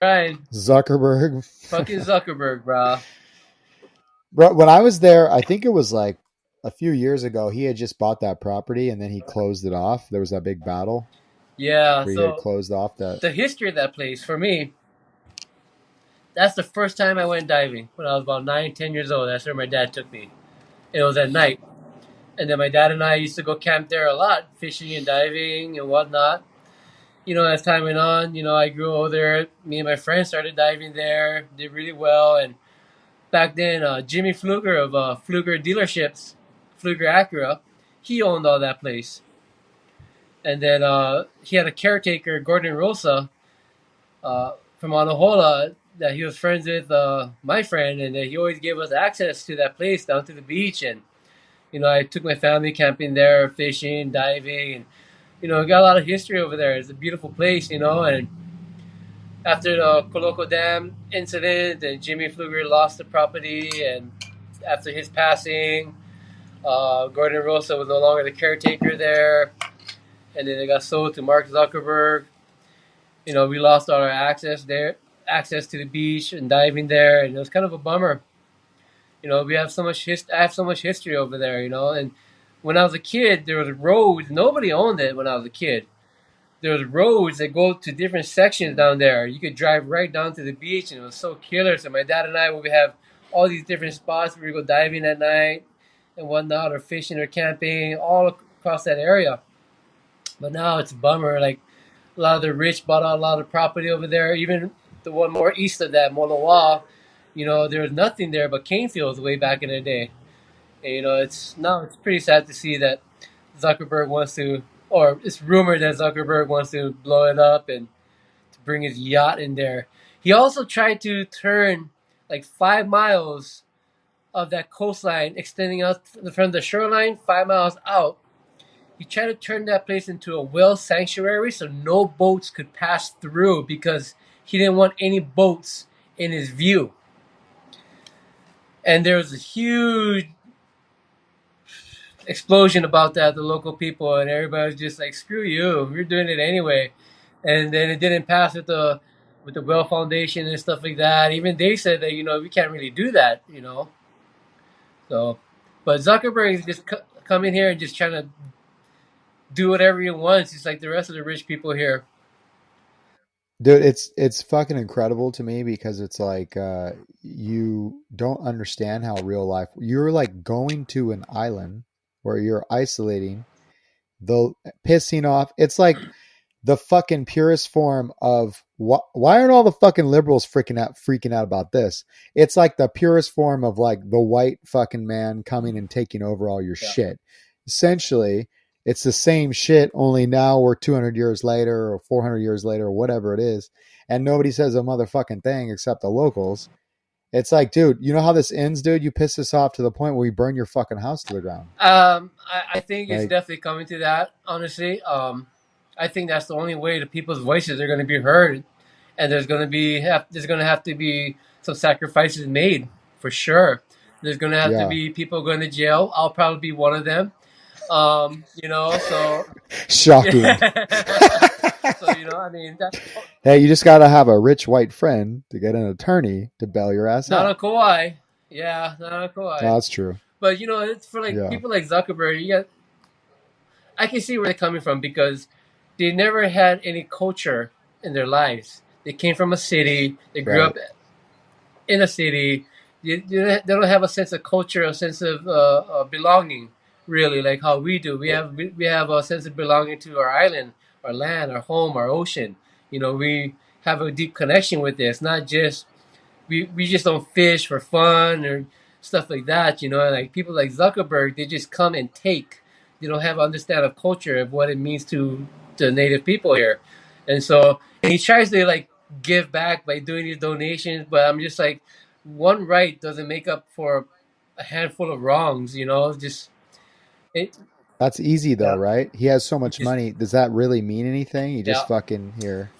Ryan, Zuckerberg. fucking Zuckerberg, bro. Bro, when I was there, I think it was like a few years ago, he had just bought that property and then he closed it off. There was that big battle Yeah, where he had so closed off that. the history of that place, for me, that's the first time I went diving when I was about 9, 10 years old. That's where my dad took me. It was at night. And then my dad and I used to go camp there a lot, fishing and diving and whatnot. As time went on, I grew older. Me and my friends started diving there, did really well. And back then, Jimmy Fluger of Fluger Dealerships, Fluger Acura, he owned all that place. And then he had a caretaker, Gordon Rosa, from Anahola, that he was friends with my friend, and he always gave us access to that place down to the beach. And I took my family camping there, fishing, diving, and we got a lot of history over there. It's a beautiful place, and after the Coloco Dam incident, and Jimmy Fluger lost the property, and after his passing, Gordon Rosa was no longer the caretaker there, and then it got sold to Mark Zuckerberg. We lost all our access there, access to the beach and diving there, and it was kind of a bummer. We have so much I have so much history over there, and when I was a kid, there was roads. Nobody owned it when I was a kid. There was roads that go to different sections down there. You could drive right down to the beach, and it was so killer. So my dad and I would have all these different spots where we go diving at night and whatnot, or fishing or camping, all across that area. But now it's a bummer. Like, a lot of the rich bought out a lot of property over there. Even the one more east of that, Molowa, there was nothing there but cane fields way back in the day. And, it's pretty sad to see that Zuckerberg wants to, or it's rumored that Zuckerberg wants to blow it up and to bring his yacht in there. He also tried to turn like 5 miles of that coastline extending out from the shoreline, 5 miles out. He tried to turn that place into a whale sanctuary so no boats could pass through because he didn't want any boats in his view. And there was a huge explosion about that, the local people, and everybody was just like, screw you, we're doing it anyway. And then it didn't pass with the Well Foundation and stuff like that. Even they said that, we can't really do that. So, but Zuckerberg is just coming here and just trying to do whatever he wants. He's like the rest of the rich people here. Dude, it's fucking incredible to me because it's like you don't understand how real life. You're like going to an island where you're isolating, the pissing off. It's like the fucking purest form of why aren't all the fucking liberals freaking out about this? It's like the purest form of like the white fucking man coming and taking over all your shit. Essentially, it's the same shit, only now we're 200 years later or 400 years later or whatever it is, and nobody says a motherfucking thing except the locals. It's like, dude, you know how this ends, dude? You piss us off to the point where we burn your fucking house to the ground. I think it's Like, definitely coming to that, honestly. I think that's the only way the people's voices are going to be heard, and there's going to have to be some sacrifices made for sure. There's going to have to yeah. be people going to jail. I'll probably be one of them. So Shocking. so I mean, that's Hey, you just got to have a rich white friend to get an attorney to bail your ass not out. on Kauai. Yeah, not on Kauai. Oh, that's true. But it's for like Yeah. people like Zuckerberg. I can see where they're coming from because they never had any culture in their lives. They came from a city. They grew Right. up in a city. They don't have a sense of culture, a sense of belonging, really, like how we do. We have a sense of belonging to our island, our land, our home, our ocean. We have a deep connection with this. Not just we just don't fish for fun or stuff like that. Like people like Zuckerberg, they just come and take. They don't have understand of culture of what it means to the native people here, and he tries to like give back by doing these donations. But I'm just like, one right doesn't make up for a handful of wrongs. Just it. That's easy though, Yeah, right? He has so it much just money. Does that really mean anything? You yeah. just fucking here.